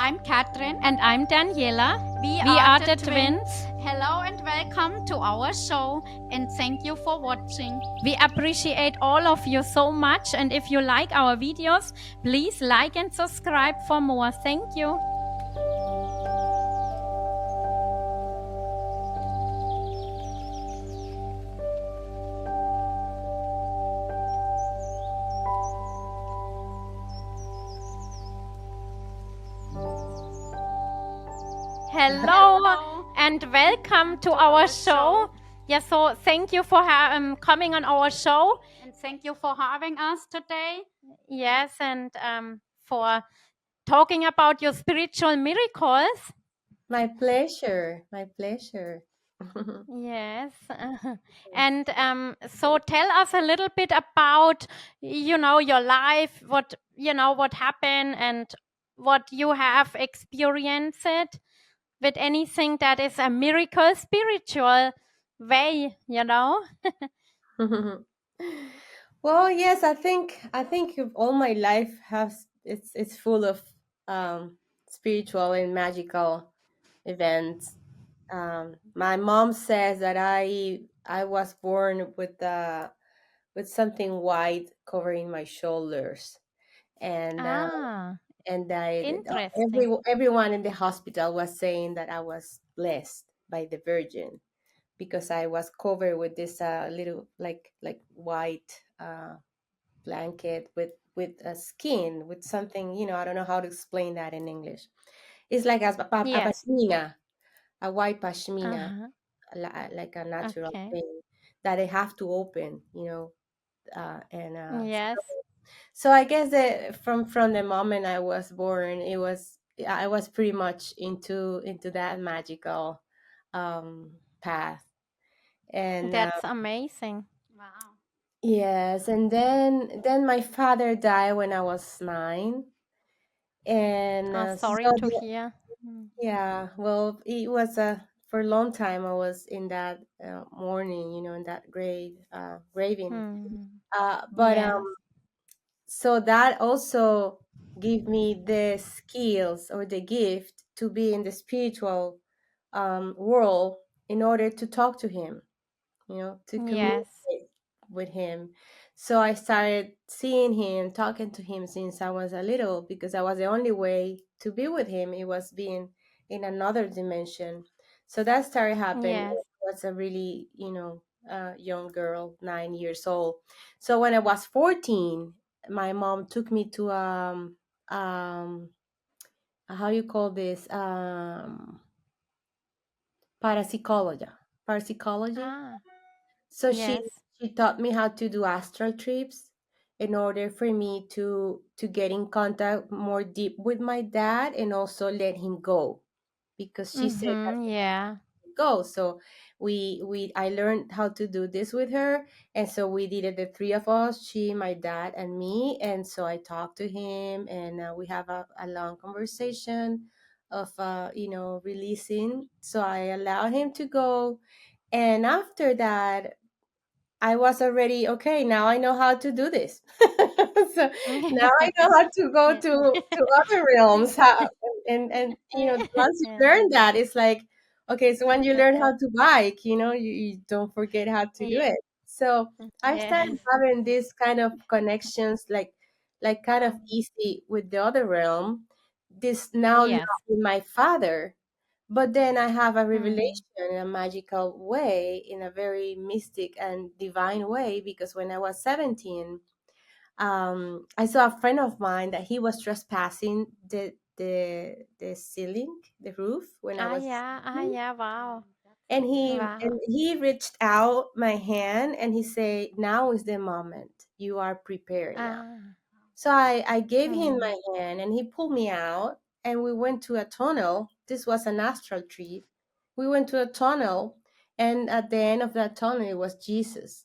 I'm Catherine. And I'm Daniela. We We are are the the twins. Hello and welcome to our show, and thank you for watching. We appreciate all of you so much. And if you like our videos, please like and subscribe for more. Thank you. Hello and welcome to our show. Yeah, so thank you for coming on our show. And thank you for having us today. Yes, and for talking about your spiritual miracles. My pleasure. My pleasure. Yes. And so tell us a little bit about, your life, what happened and what you have experienced with anything that is a miracle spiritual way, Well, yes, I think all my life has it's full of spiritual and magical events. My mom says that I was born with something white covering my shoulders, and Ah, and interesting. everyone in the hospital was saying that I was blessed by the Virgin because I was covered with this little like white blanket with a skin with something, I don't know how to explain that in English. It's like a Yes. pashmina, a white pashmina, Uh-huh. like a natural Okay. thing that I have to open, and Yes. so I guess that from the moment I was born, I was pretty much into that magical path. And That's amazing. Wow. yes, and then my father died when I was 9, and Sorry to hear. Mm. yeah, well, it was for a long time I was in that mourning, in that graving. Hmm. But Yes. so that also gave me the skills or the gift to be in the spiritual world in order to talk to him, to Yes. communicate with him. So I started seeing him, talking to him since I was a little, because that was the only way to be with him. It was being in another dimension. So that started happening when Yes. I was a really, young girl, 9 years old. So when I was 14, my mom took me to how you call this, parapsychology. Parapsychology. Ah, So yes. she taught me how to do astral trips in order for me to get in contact more deep with my dad and also let him go, because she said that Mm-hmm. Yeah. go. So we I learned how to do this with her, and so we did it, the three of us, she, my dad, and me. And so I talked to him, and we have a long conversation of releasing. So I allowed him to go, and after that I was already okay. Now I know how to do this. So now I know how to go Yeah. to other realms. And once you learn that, it's like, okay. So when you learn how to bike, you don't forget how to do Yeah. it. So I started Yes. having this kind of connections, like kind of easy with the other realm. This now Yes. not with my father, but then I have a Mm. revelation in a magical way, in a very mystic and divine way, because when I was 17, I saw a friend of mine that he was trespassing the ceiling, the roof, when I Ah, was yeah. Ah, 17. yeah. Wow. And he Wow. and he reached out my hand and he said, "Now is the moment. You are prepared now." Ah. So I gave him Mm. my hand and he pulled me out and we went to a tunnel. This was an astral trip. We went to a tunnel, and at the end of that tunnel it was Jesus.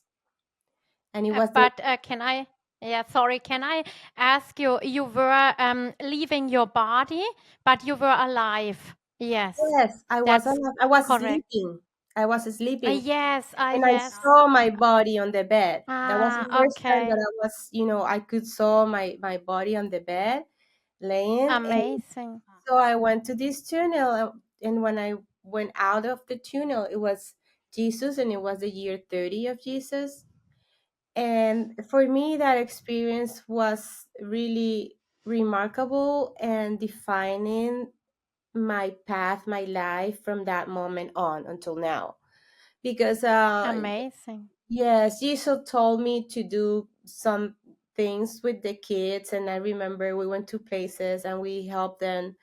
And it was the But can I? Yeah. Sorry. Can I ask you? You were leaving your body, but you were alive. Yes. yes, That's I was correct. sleeping. I was sleeping Yes. Ah, and I yes. saw my body on the bed. That was the Ah. first time that Okay. I was, I could saw my body on the bed laying. And Amazing. so I went to this tunnel, and when I went out of the tunnel, it was Jesus, and it was the year 30 of Jesus. And for me, that experience was really remarkable and defining my path, my life from that moment on until now. Because Amazing. yes, Jesus told me to do some things with the kids, and I remember we went to places and we helped them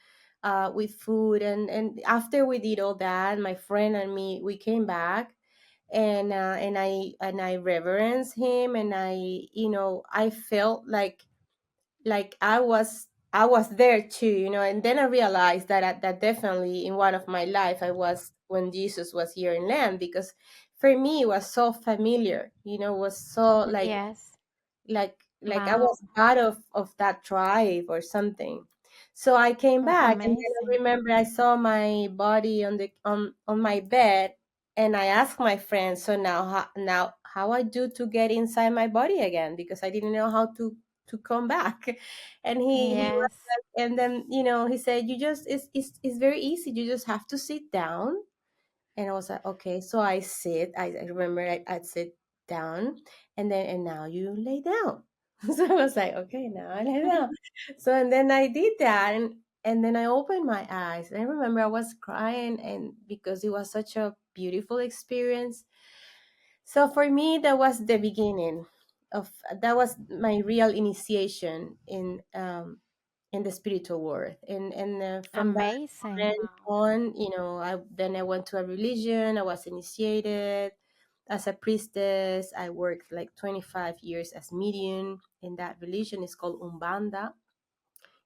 with food, and after we did all that, my friend and me, we came back, and I reverenced him, and I felt like I was there too, and then I realized that definitely in one of my life I was when Jesus was here in land, because for me it was so familiar, was so Yes. like I Wow. was part of that tribe or something. So I came back, and then I Amazing. remember I saw my body on my bed, and I asked my friend, so now how I do to get inside my body again, because I didn't know how to come back. And he was Yes. like, and then he said, you just it's very easy, you just have to sit down. And I was like, okay. So I remember I'd sit down, and now you lay down. So I was like, okay, now I lay down. So, and then I did that, and then I opened my eyes. And I remember I was crying, and because it was such a beautiful experience. So for me, that was the beginning of that was my real initiation in the spiritual world. And from that Amazing. moment on, I went to a religion. I was initiated as a priestess. I worked like 25 years as medium in that religion. It's called Umbanda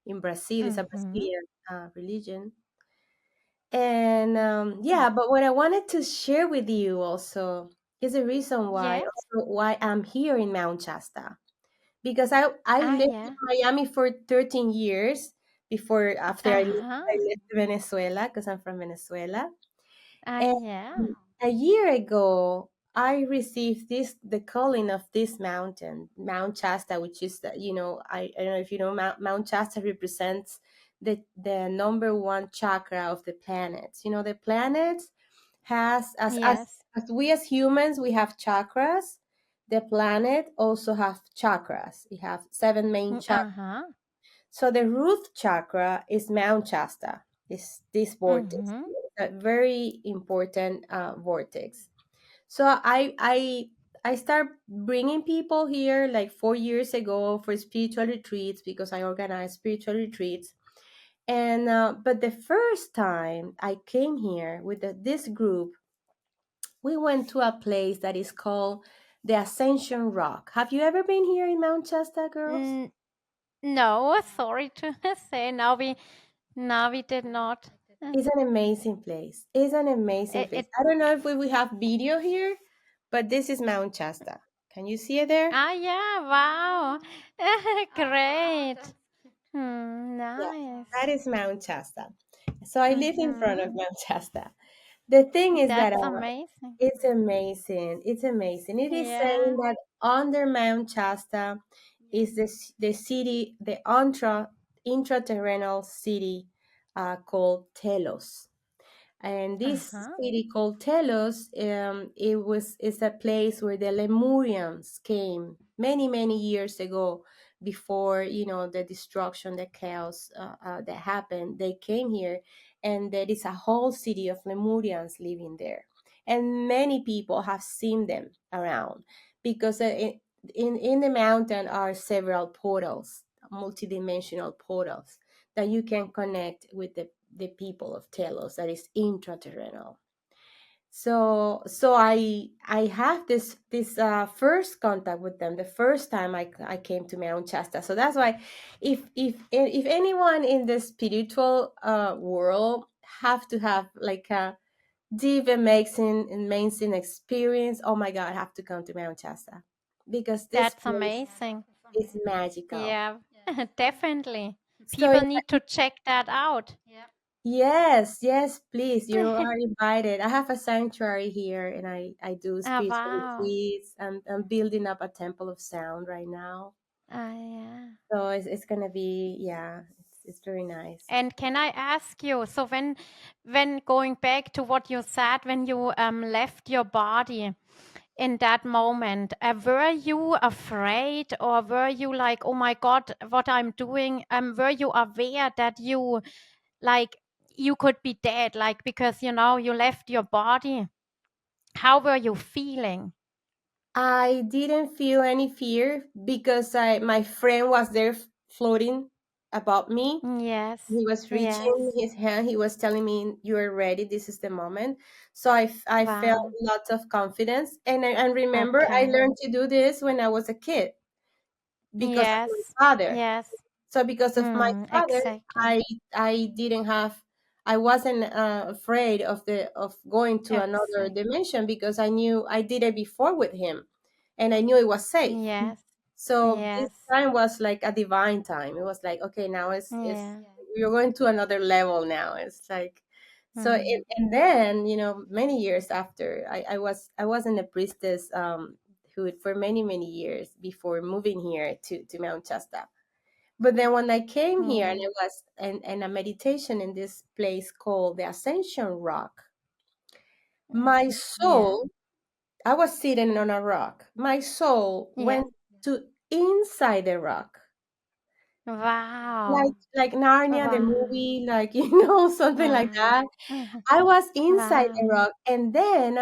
in Brazil. It's a Mm-hmm. Brazilian religion. And yeah, but what I wanted to share with you also is the reason Yes. why I'm here in Mount Shasta, because I Ah, lived in yeah. Miami for 13 years before after I Uh-huh. left Venezuela, because I'm from Venezuela. Ah, And yeah. a year ago, I received the calling of this mountain, Mount Shasta, which is I don't know if you know, Mount Shasta represents the number one chakra of the planets. The planets has Yes. as we as humans we have chakras. The planet also have chakras. We have seven main chakras. Uh-huh. So the root chakra is Mount Shasta. Is this vortex? Mm-hmm. A very important vortex. So I start bringing people here like 4 years ago for spiritual retreats, because I organize spiritual retreats. And but the first time I came here with this group, we went to a place that is called the Ascension Rock. Have you ever been here in Mount Shasta, girls? N- no, sorry to say. Now we did not. Uh, It's an amazing place. It's an amazing It, place. it I don't know if we have video here, but this is Mount Shasta. Can you see it there? yeah, wow. Great. Yeah, Nice. that is Mount Shasta. So I live in front Mm-hmm. of Mount Shasta. The thing is that That's amazing. it's amazing. It's amazing. It is saying Yeah. that under Mount Shasta is the city, the intraterrenal city called Telos. And this Uh-huh. city called Telos, is a place where the Lemurians came many many years ago, before the destruction, the chaos that happened. They came here, and there is a whole city of Lemurians living there, and many people have seen them around, because in the mountain are several portals, multidimensional portals, that you can connect with the people of Telos, that is intraterrenal. So I have this first contact with them the first time I came to Mount Shasta. So that's why, if anyone in the spiritual world have to have like a deep amazing experience, oh my God, I have to come to Mount Shasta, because this That's place amazing. is magical. Yeah, definitely. So People need to check that out. yes, yes, please. You are invited. I have a sanctuary here, and I do Ah, spiritual wow. retreats. I'm building up a temple of sound right now. Ah, yeah. So it's gonna be, yeah, it's very nice. And can I ask you, so when going back to what you said, when you left your body in that moment, were you afraid, or were you like, oh my God, what I'm doing? Were you aware that you like you could be dead, like because you left your body? How were you feeling? I didn't feel any fear because my friend was there floating above me. Yes, He was reaching yes. his hand. He was telling me, "You are ready. This is the moment." So I felt Wow. lots of confidence, and remember, I Okay. learned to do this when I was a kid because of my Yes, father. yes. So because of my father, Exactly. I didn't have, I wasn't afraid of going to another Exact. dimension because I knew I did it before with him, and I knew it was safe. Yes, So this yes, time was like a divine time. It was like, okay, now it's yeah. we're going to another level now. It's like so, Mm, and then many years after, I wasn't a priestess who for many years before moving here to Mount Shasta. But then when I came here and yeah. I was in a meditation in this place called the Ascension Rock, my Yeah. soul, I was sitting on a rock. My soul Yeah. went to inside the rock. Wow. Like Narnia, the Wow. movie, like something like Mm. that. I was inside Wow. the rock, and then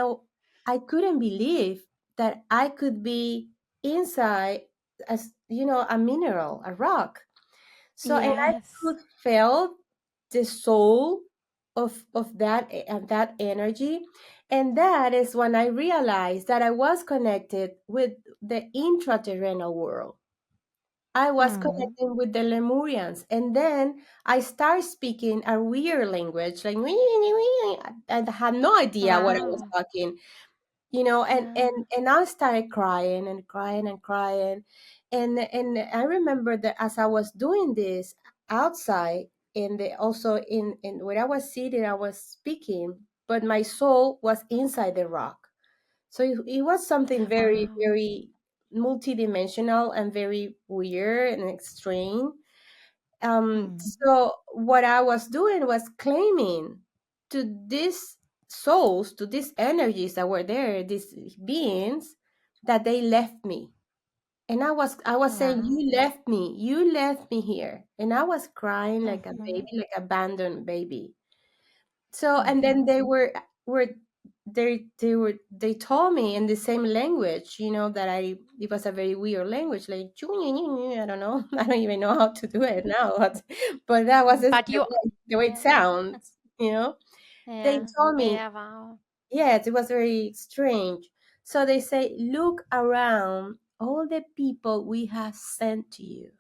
I couldn't believe that I could be inside as a mineral, a rock. So, and I Yes. could feel the soul of that energy, and that is when I realized that I was connected with the intraterrenal world. I was Mm. connecting with the Lemurians, and then I started speaking a weird language, like I had no idea what I was Wow. talking, and Uh, and I started crying and crying and crying, and I remember that as I was doing this outside, also in where I was sitting, I was speaking, but my soul was inside the rock. So it was something very, wow. very multidimensional and very weird and extreme. Mm. So what I was doing was claiming to these souls, to these energies that were there, these beings, that they left me. And I was saying, Wow. you left me here. And I was crying like a Mm-hmm. baby, like abandoned baby. So and then Mm-hmm. they told me in the same language, that it was a very weird language, like I don't know, I don't even know how to do it now, but that was just But you, the way it yeah, sounds. They yeah, told me, yeah. Wow. yes, it was very strange. So they say, look around, all the people we have sent to you.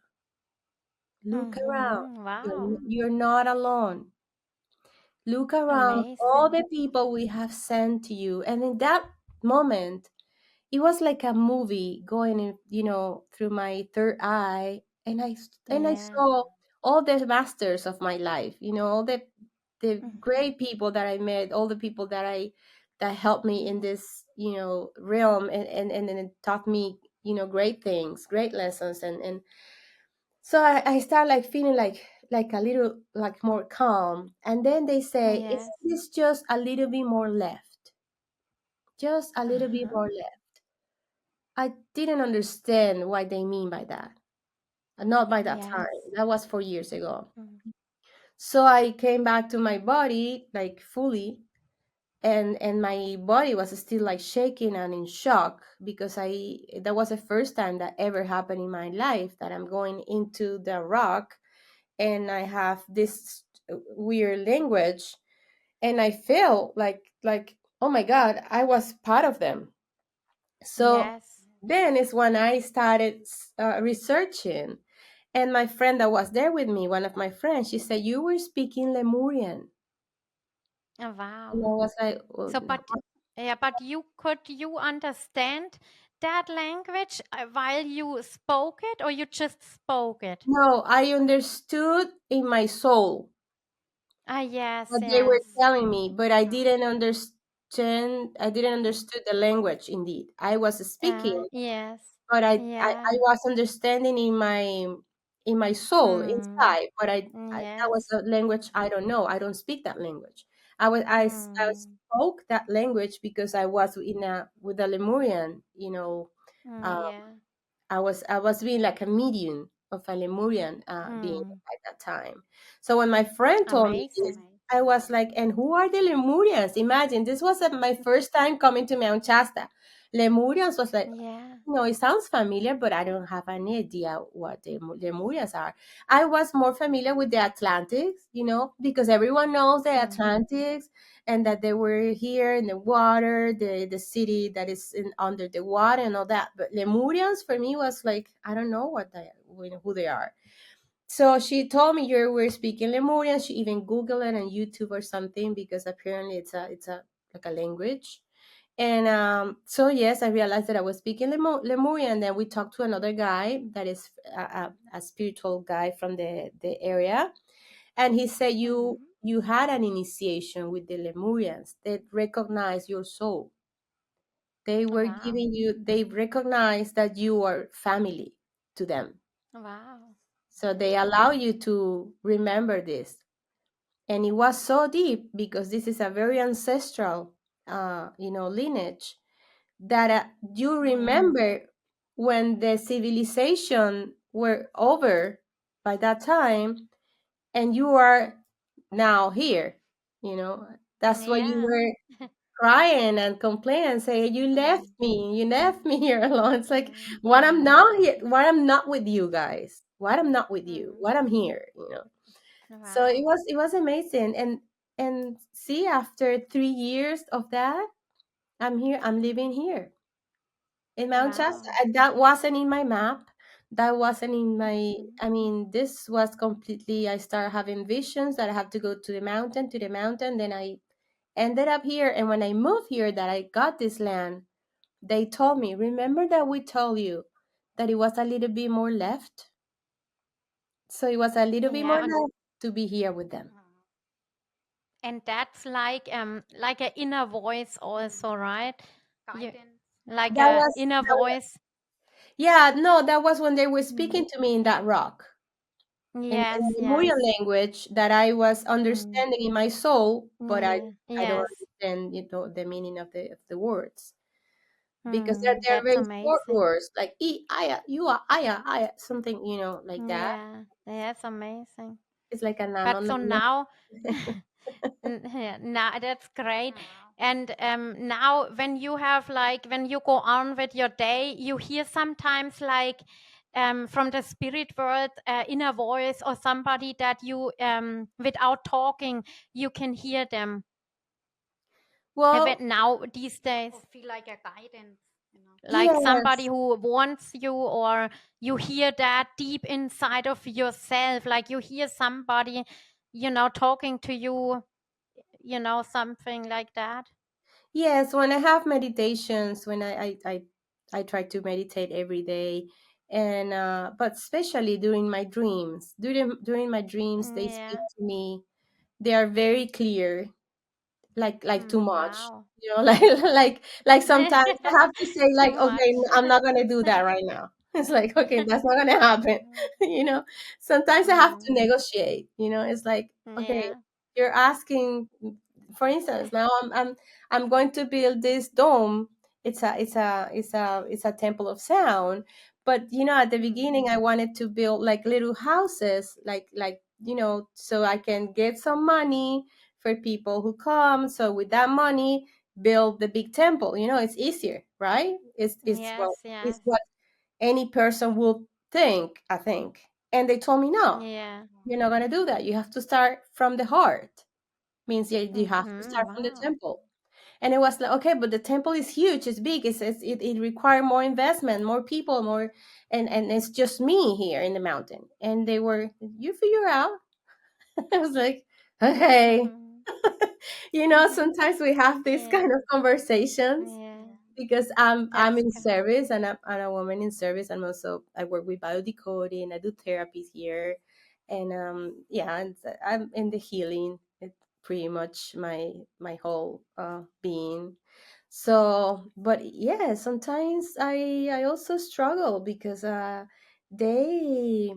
Look around. Mm-hmm. Wow. You're not alone. Look around all Amazing. the people we have sent to you. And in that moment, it was like a movie going in, through my third eye. And I Yeah. saw all the masters of my life, all the Mm-hmm. great people that I met, all the people that helped me in this, realm and it taught me, great things, great lessons. And so I start like feeling like a little like more calm. And then they say, Yes. "Is this just a little bit more left? Just a little bit Uh-huh. more left." I didn't understand what they mean by that. Not by that Yes. time. That was 4 years ago. Mm. So I came back to my body like fully, and my body was still like shaking and in shock because I that was the first time that ever happened in my life that I'm going into the rock and I have this weird language, and I feel like oh my god, I was part of them. So Yes. then is when I started researching, and my friend that was there with me, one of my friends, she said you were speaking Lemurian, and Wow. I was like, well, So, but yeah, but you understand that language while you spoke it, or you just spoke it? no, I understood in my soul Ah, yes, what they were yes. telling me, but I didn't understand. I didn't understood the language. Indeed, I was speaking, Yes, but I yeah. was understanding in my in my soul Mm. inside, but that was Yes. a language I don't know. I don't speak that language. I Mm. spoke that language because I was in a with a Lemurian, uh, Yeah. I was being like a medium of a Lemurian being Mm. at that time. So when my friend told me this, Amazing. I was like, "And who are the Lemurians?" Imagine this was my first time coming to Mount Shasta. Lemurians was like, Yeah. it sounds familiar, but I don't have any idea what the Lemurians are. I was more familiar with the Atlantics, because everyone knows the Mm. Atlantics and that they were here in the water, the city that is under the water and all that. But Lemurians for me was like, I don't know who they are. So she told me you were speaking Lemurian. She even Googled it on YouTube or something because apparently it's a like a language. And so yes, I realized that I was speaking Lemurian. Then we talked to another guy that is a spiritual guy from the area, and he said you Mm. you had an initiation with the Lemurians. They recognized your soul. They were Wow. giving you. They recognized that you are family to them. Wow. So they allow you to remember this. And it was so deep because this is a very ancestral, lineage that you Yeah. remember when the civilization were over by that time and you are now here you know that's why you Yeah. were crying and complaining and saying Mm. you left me here alone. It's like Mm. what I'm Mm. not here, what I'm not with you guys, what I'm not with you, Mm. what I'm here. So it Wow. was it was amazing. And see, after 3 years of that, I'm living here in Mount Shasta. Wow. That wasn't in my map. That wasn't in my. Mm. I mean, this was completely. I started having visions that I have to go to the mountain. Then I ended up here, and when I moved here, that I got this land. They told me, remember that we told you that it was a little bit more left. So it was a little bit more Yeah. left to be here with them. And that's like a inner voice also, right? You, like That a was, inner voice. yeah, no, that was when they were Mm. speaking to me in that rock. In Yes, the Lemuria yes. language that I was Mm. understanding in my soul, but I Yeah. I don't Yes. understand, the meaning of the words because they're Mm. they're That's very short amazing. words like aya, you are aya, something like that. Yeah. That's amazing. It's like a nano But so language. now, yeah, now that's great. And now, when you have like when you go on with your day, you hear sometimes like from the spirit world, inner voice or somebody that you without talking, you can hear them. Have it Well, now these days, like somebody yes, who wants you, or you hear that deep inside of yourself, like you hear somebody, talking to you, something like that. yes. When I have meditations, when I try to meditate every day, and but especially during my dreams, they speak Yeah. to me. They are very clear, like too Mm, much, wow. like sometimes I have to say Too like, okay, much. I'm not gonna do that right now. It's like, okay, that's not gonna happen. you know Sometimes I have to Mm, negotiate. It's like, okay, yeah. you're asking, for instance, now I'm going to build this dome. It's a temple of sound, but at the Mm, beginning I wanted to build like little houses, so I can get some money for people who come. So with that money, build the big temple. It's easier, right? yes, It's yes. what any person will think, I think. And they told me, no, Yeah. you're not gonna do that. You have to start from the heart. Means you have to Mm-hmm, start from the wow. temple. And it was like, okay, but the temple is huge, it's big, it require more investment, more people, more, and it's just me here in the mountain. And they were, you figure out. I was like, okay. Mm-hmm. Sometimes we have these kind Yeah. of conversations Yeah. because I'm That's in good. service, and I'm a woman in service, and also I work with biodecoding. I do therapies here, and yeah, and I'm in the healing. It's pretty much my whole being. So, but yeah, sometimes I also struggle because they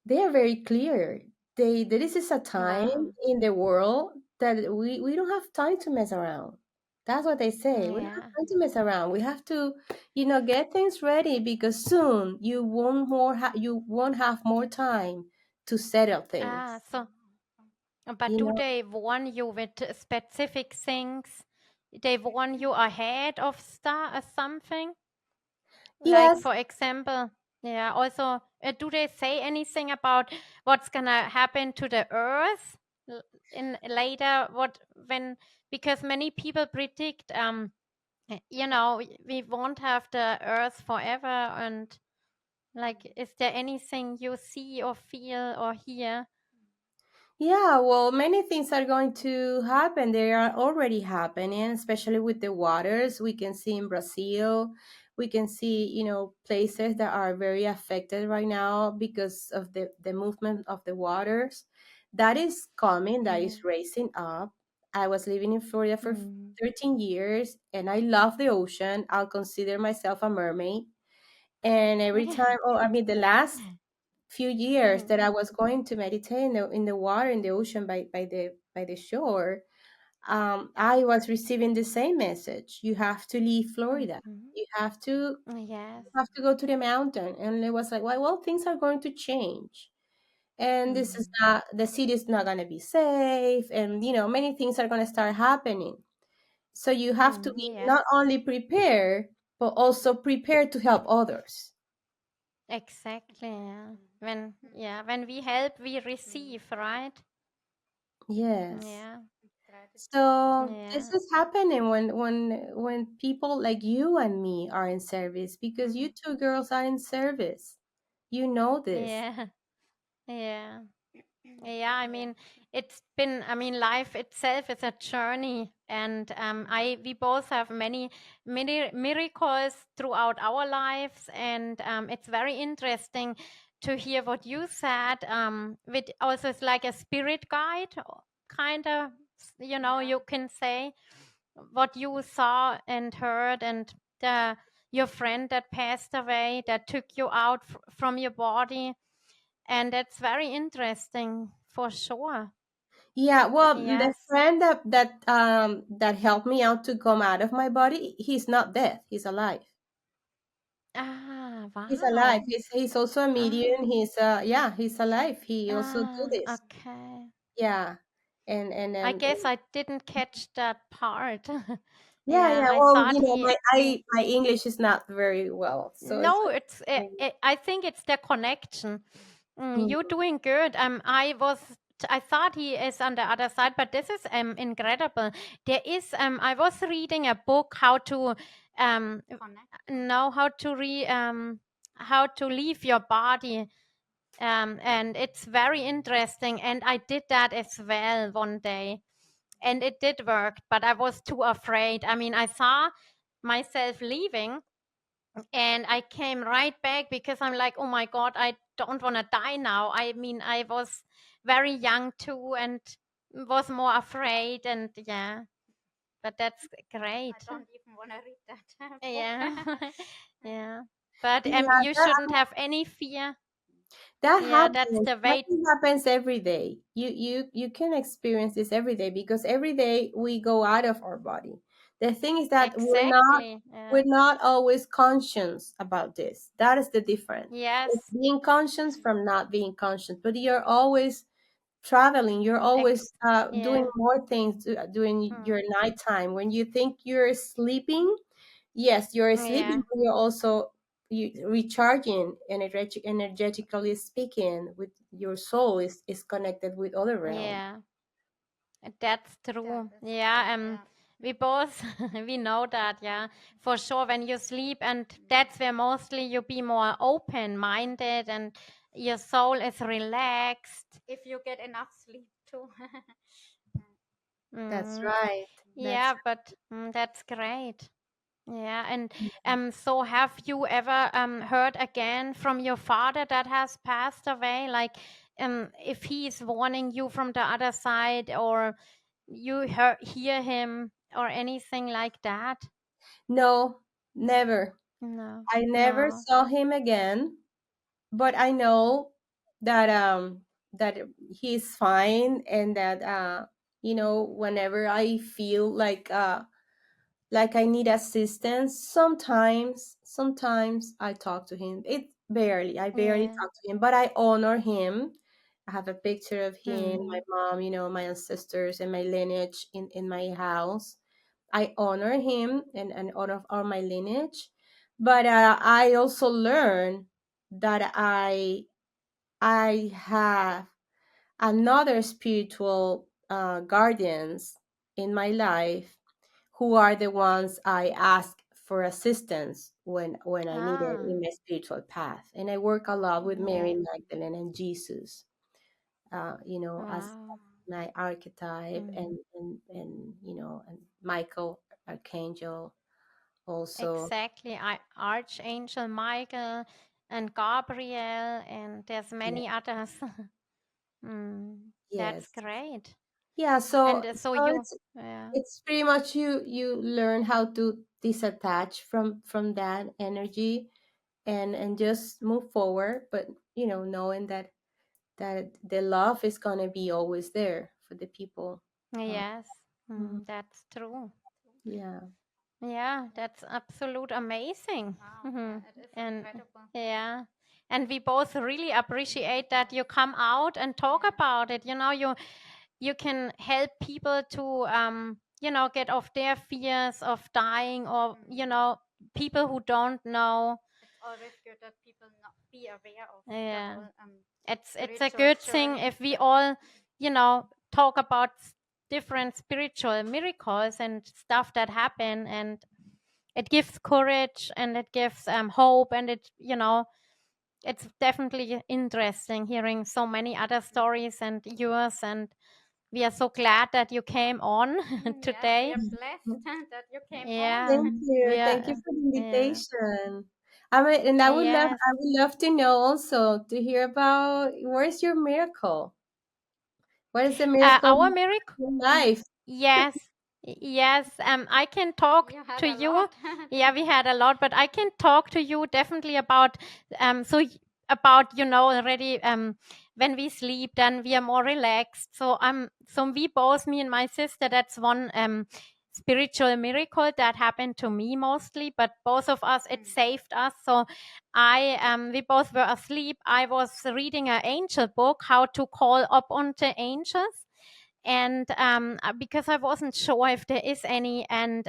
they are very clear. They This is a time Wow. in the world that we don't have time to mess around. That's what they say. We don't have Yeah. time to mess around. We have to, get things ready because soon you won't have more time to settle Ah, things. so, but You do know. they warn you with specific things? They warn you ahead of something? Like, Yes. for example, yeah, also, do they say anything about what's gonna happen to the earth in later? Because many people predict, we won't have the earth forever. And like, is there anything you see or feel or hear? Yeah, well, many things are going to happen. They are already happening, especially with the waters. We can see in Brazil, we can see, places that are very affected right now because of the movement of the waters. That is coming, that Yeah. is raising up. I was living in Florida for Mm. 13 years and I love the ocean. I'll consider myself a mermaid. And every time, oh, I mean, the last few years that I was going to meditate in the water, in the ocean, by the shore, I was receiving the same message. You have to leave Florida. Mhm. You have to Yes. go to the mountain. And it was like, well, things are going to change. And this is Mm. not the city is not going to be safe, and many things are going to start happening. So you have to be Yes. not only prepared, but also prepared to help others. Exactly. Yeah. When we help, we receive, right? Yes. Yeah. So this Yeah. is happening when people like you and me are in service, because you two girls are in service. You know this. Yeah. Yeah. Yeah, I mean, life itself is a journey, and we both have many miracles throughout our lives, and it's very interesting to hear what you said. With also it's like a spirit guide, kind of, you can say what you saw and heard, and the your friend that passed away that took you out from your body, and that's very interesting for sure. Yeah, well, the Yes. friend that helped me out to come out of my body, he's not dead. He's alive. Ah, He's alive. wow. He's also a medium. Ah, He's alive. He also do this. okay. Yeah. And I guess I didn't catch that part. yeah, Yeah, yeah. I Well, thought my English is not very well, so it's no, I think it's the connection. like. You're doing good. I thought he is on the other side, but this is incredible. There is I was reading a book how to um know how to leave your body, and it's very interesting, and I did that as well one day, and it did work, but I was too afraid. I mean, I saw myself leaving, and I came right back because I'm like, oh my god, I don't want to die now. I mean, I was very young too, and was more afraid, and yeah, but that's great. Yeah. Yeah, but Yeah, you that shouldn't have any fear. that Yeah, that's happens. the That way. thing happens every day. You can experience this every day because every day we go out of our body. The thing is that Exactly. we're Yeah. not always conscious about this. That is the difference. It's Yes. being conscious from not being conscious. But you're always traveling. You're always doing Yeah. more things during your Mm. nighttime. When you think you're sleeping, yes, you're sleeping, Yeah. but you're also recharging, energetically speaking, with your soul is connected with other realm. Yeah. That's true. Yeah. We both we know that. Yeah, for sure. When you sleep, and that's where mostly you be more open minded, and your soul is relaxed. That's Mm. right. That's Yeah, but that's great. Yeah, and so have you ever heard again from your father that has passed away? Like, if he is warning you from the other side, or you hear him, or anything like that? no, never. No, I never no. saw him again, but I know that that he's fine, and that whenever I feel like I need assistance, sometimes I talk to him. I barely Yeah. talk to him, but I honor him. I have a picture of him, my Mm. mom, my ancestors and my lineage in my house. I honor him and honor all my lineage. But I also learn that I have another spiritual guardians in my life, who are the ones I ask for assistance when I need it Ah. in my spiritual path. And I work a lot with Mary Yeah. Magdalene and Jesus, as Wow. my archetype, Mm. and Michael Archangel also. Exactly. Archangel Michael and Gabriel, and there's Yeah. many others. That's Yes. great. Yeah. So And so so you, it's yeah, it's pretty much you learn how to disattach from that energy, and just move forward, but knowing that the love is going to be always there for the people. uh, yes, mhm. that's true. Yeah. Yeah, that's absolute amazing. Wow, yeah, Mhm. it is And incredible. yeah, and we both really appreciate that you come out and talk about it. You can help people to get off their fears of dying, or people who don't know. It's always good that people not be aware of the Yeah, whole it's a spiritual good thing journey. if we Yeah. all talk about different spiritual miracles and stuff that happen, and it gives courage, and it gives hope, and it's definitely interesting hearing so many other stories and yours, and we are so glad that you came on Yes, we today. are blessed that you came on. Yeah, Thank we you. Thank you are. for the Yeah. invitation. And Yes. I would love to know also to hear about, where's your miracle? What is the miracle Our in miracle. your life? Yes, yes. I can talk You had to a you. lot. Yeah, we had a lot, but I can talk to you definitely about about already when we sleep, then we are more relaxed. So we both, me and my sister, that's one spiritual miracle that happened to me mostly, but both of us, it saved us. So I we both were asleep. I was reading an angel book, how to call up onto angels, and because I wasn't sure if there is any, and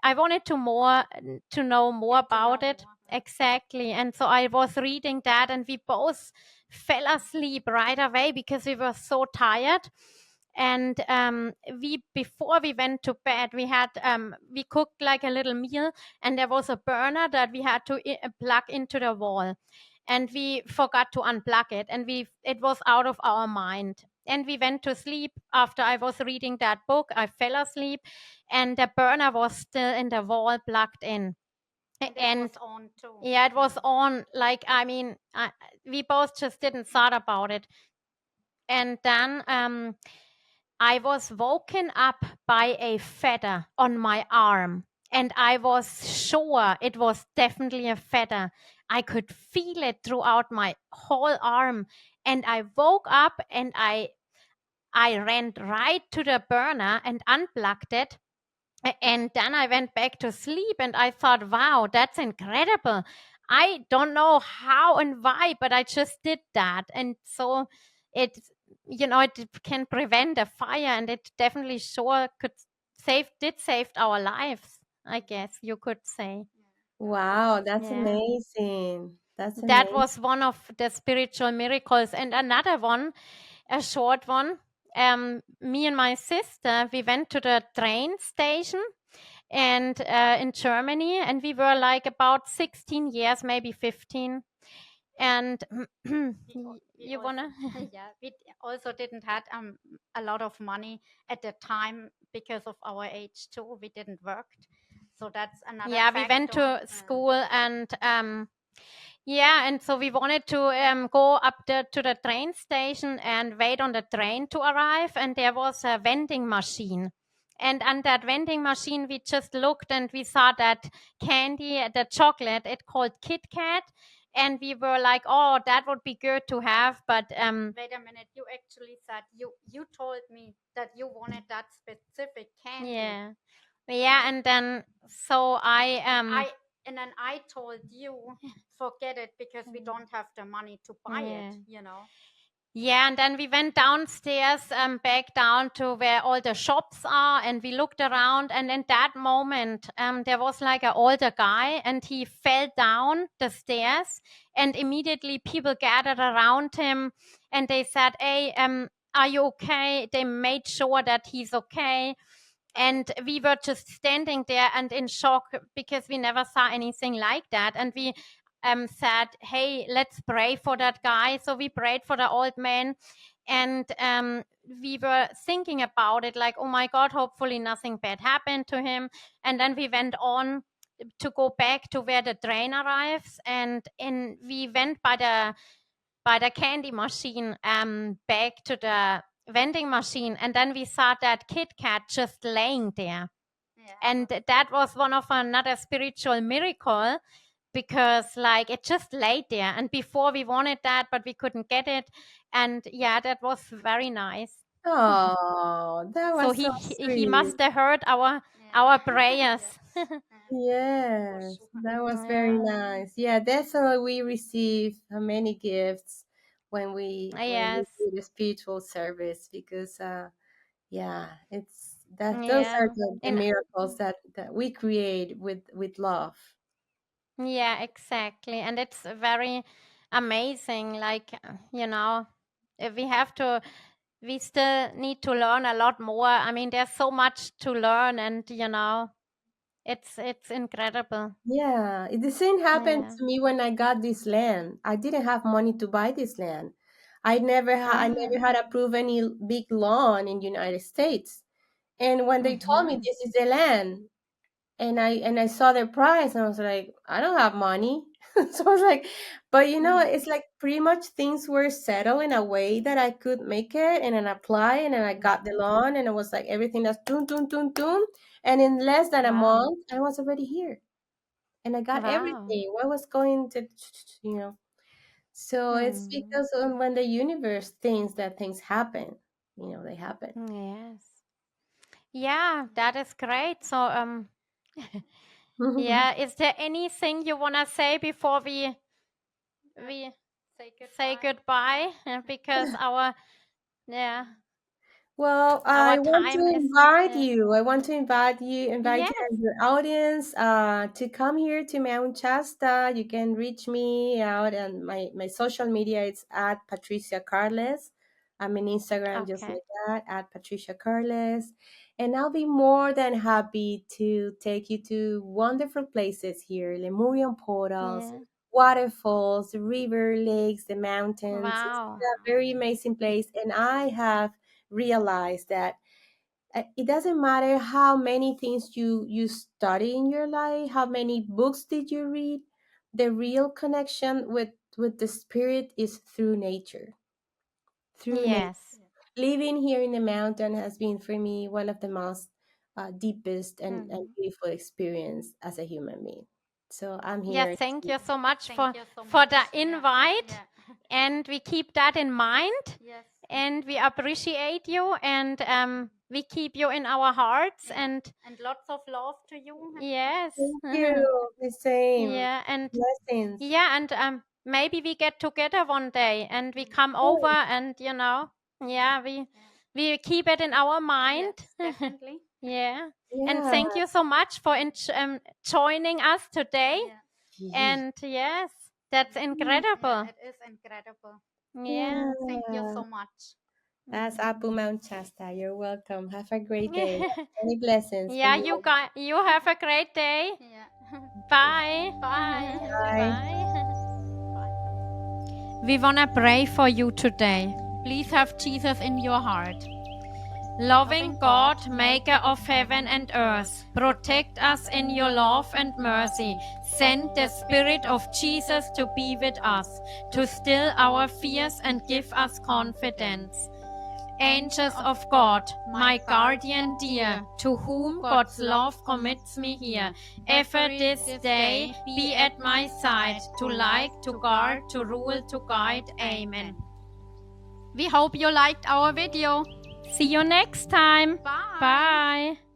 I wanted to know more Get to about know it. more. Exactly. And so I was reading that, and we both fell asleep right away because we were so tired. And we before we went to bed, we cooked like a little meal, and there was a burner that we had to plug into the wall, and we forgot to unplug it, and we it was out of our mind, and we went to sleep. After I was reading that book, I fell asleep, and the burner was still in the wall, plugged in. And it And was on too. yeah, it was on. Like, I mean, we both just didn't thought about it. And then I was woken up by a feather on my arm, and I was sure it was definitely a feather. I could feel it throughout my whole arm, and I woke up, and I ran right to the burner and unplugged it. And then I went back to sleep, and I thought, wow, that's incredible. I don't know how and why, but I just did that. And so it, it can prevent a fire, and it definitely sure did saved our lives, I guess you could say. Wow, that's Yeah. amazing. That's That amazing. was one of the spiritual miracles. And another one, a short one. Me and my sister, we went to the train station, and in Germany, and we were like about 16 years, maybe 15. And We you also wanna? yeah, also didn't had a lot of money at the time because of our age too. We didn't work, so that's another Yeah, we went factor. to school, and yeah, and so we wanted to go up to the train station and wait on the train to arrive, and there was a vending machine. And on that vending machine, we just looked, and we saw that candy, the chocolate, it called Kit Kat, and we were like, oh, that would be good to have, but Wait a minute, you actually said you told me that you wanted that specific candy. yeah, and then so and then I told you forget it because we don't have the money to buy it, you know. Yeah, and then we went downstairs, back down to where all the shops are, and we looked around. And in that moment, there was like an older guy, and he fell down the stairs, and immediately people gathered around him, and they said, "Hey, are you okay?" They made sure that he's okay, and we were just standing there and in shock because we never saw anything like that, and we said, hey, let's pray for that guy. So we prayed for the old man, and we were thinking about it like, oh my god, hopefully nothing bad happened to him. And then we went on to go back to where the train arrives, and we went by the candy machine, back to the vending machine, and then we saw that Kit Kat just laying there. Yeah. And that was one of another spiritual miracle, because like it just laid there, and before we wanted that but we couldn't get it, and yeah, that was very nice. Oh, that So was so he sweet. must have heard our prayers. Yes. For Yes, sure. that was very Yeah. nice. Yeah, definitely we receive many gifts when we Yes. do the spiritual service because yeah, it's that those Yeah. are the And miracles that we create with love. yeah, exactly. And it's very amazing. Like, we have to, we still need to learn a lot more. I mean, there's so much to learn, and, it's incredible. Yeah, the same happened Yeah. to me when I got this land. I didn't have money to buy this land. I Ah. never had approved any big loan in United States. And when they told me Mm-hmm. this is the land, and I saw their price, and I was like, I don't have money. So I was like, but it's like pretty much things were settled in a way that I could make it and then apply, and then I got the loan, and it was like everything that's dun dun dun dun. And in less than a Wow. month, I was already here. And I got Wow. everything. What was going to, So it's Hmm. because when the universe thinks that things happen, they happen. Yes. Yeah, that is great. So, yeah, is there anything you want to say before we say goodbye? Because yeah, Well, our I want to time is, invite yeah. you. I want to invite you Yes. and your audience to come here to Mount Shasta. You can reach me out on my social media. It's at Patricia Carles. I'm in Instagram just Okay. like that, at Patricia Carles. And I'll be more than happy to take you to wonderful places here, Lemurian portals, Yeah. waterfalls, the river, lakes, the mountains. It's Wow. a very amazing place. And I have realize that it doesn't matter how many things you study in your life, how many books did you read, the real connection with the spirit is through nature. Through nature. Yes. Living here in the mountain has been for me one of the most deepest and Mhm. beautiful experience as a human being. So I'm Yeah, here thank to, you so much Thank for you so the much. invite, Yeah. and we keep that in mind, Yes. and we appreciate you, and we keep you in our hearts, Yeah. and And lots of love to you. yes. thank you. The same. Yeah, and Blessings. yeah, and maybe we get together one day and we come over, Oh, and yeah, we keep it in our mind. Yes, definitely. Yeah. And yeah. thank you so much for joining us today. Yeah. And yes, that's Yeah, incredible. it is incredible. Yeah. Thank you Yeah. so much. That's Mhm. Apu Mount Shasta. You're welcome. Have a great day. Many blessings for Yeah, you. you have a great day. Yeah. Bye. Bye. Bye. Bye. We want to pray for you today. Please have Jesus in your heart. Loving God, maker of heaven and earth, protect us in your love and mercy. Send the Spirit of Jesus to be with us, to still our fears and give us confidence. Angels of God, my guardian dear, to whom God's love commits me here, ever this day be at my side, to like, to guard, to rule, to guide. Amen. We hope you liked our video. See you next time. Bye. Bye.